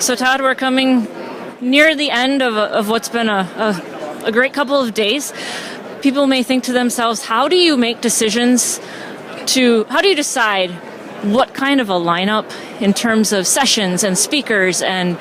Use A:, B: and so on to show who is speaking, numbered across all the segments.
A: So Todd, we're coming near the end of what's been a great couple of days. People may think to themselves, how do you make decisions how do you decide what kind of a lineup in terms of sessions and speakers and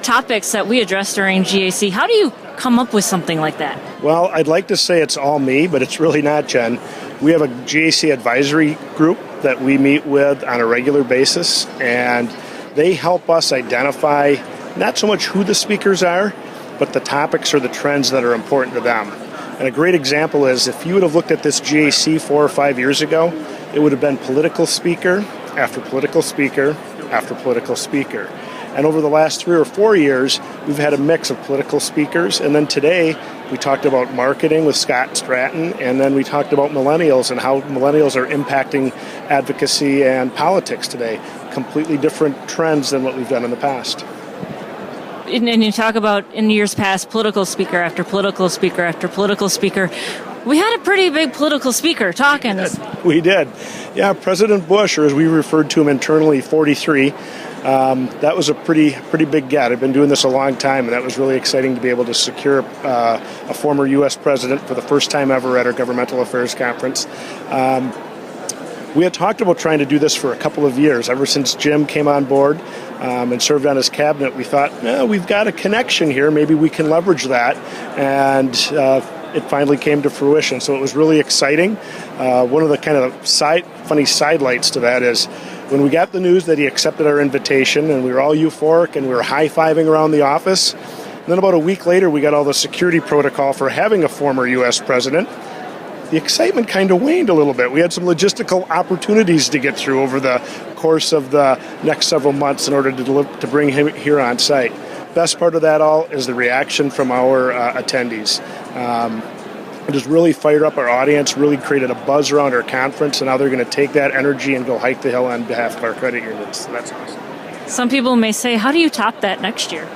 A: topics that we address during GAC? How do you come up with something like that?
B: Well, I'd like to say it's all me, but it's really not, Jen. We have a GAC advisory group that we meet with on a regular basis, and they help us identify not so much who the speakers are, but the topics or the trends that are important to them. And a great example is if you would have looked at this GAC 4 or 5 years ago, it would have been political speaker after political speaker after political speaker. And over the last 3 or 4 years, we've had a mix of political speakers. And then today, we talked about marketing with Scott Stratton, and then we talked about millennials and how millennials are impacting advocacy and politics today. Completely different trends than what we've done in the past.
A: And you talk about in years past, political speaker after political speaker after political speaker. We had a pretty big political speaker talking.
B: We did. Yeah, President Bush, or as we referred to him internally, 43. That was a pretty big get. I've been doing this a long time, and that was really exciting to be able to secure a former U.S. president for the first time ever at our Governmental Affairs Conference. We had talked about trying to do this for a couple of years. Ever since Jim came on board and served on his cabinet, we thought, we've got a connection here. Maybe we can leverage that. And it finally came to fruition. So it was really exciting. One of the kind of funny sidelights to that is when we got the news that he accepted our invitation, and we were all euphoric and we were high-fiving around the office. And then about a week later, we got all the security protocol for having a former U.S. president. The excitement kind of waned a little bit. We had some logistical opportunities to get through over the course of the next several months in order to bring him here on site. Best part of that all is the reaction from our attendees. It has really fired up our audience, really created a buzz around our conference, and now they're going to take that energy and go hike the hill on behalf of our credit unions. So that's awesome.
A: Some people may say, how do you top that next year?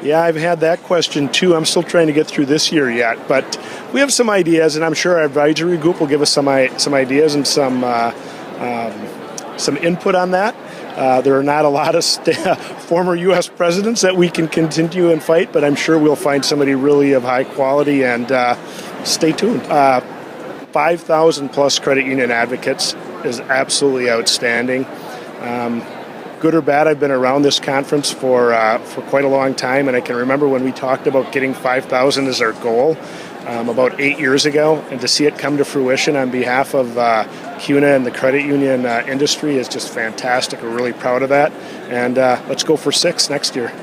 B: Yeah, I've had that question too. I'm still trying to get through this year yet, but we have some ideas, and I'm sure our advisory group will give us some ideas and some input on that. There are not a lot of former U.S. presidents that we can continue and fight, but I'm sure we'll find somebody really of high quality, and stay tuned. 5,000 plus credit union advocates is absolutely outstanding. Good or bad, I've been around this conference for quite a long time, and I can remember when we talked about getting 5,000 as our goal about 8 years ago, and to see it come to fruition on behalf of CUNA and the credit union industry is just fantastic. We're really proud of that, and let's go for 6 next year.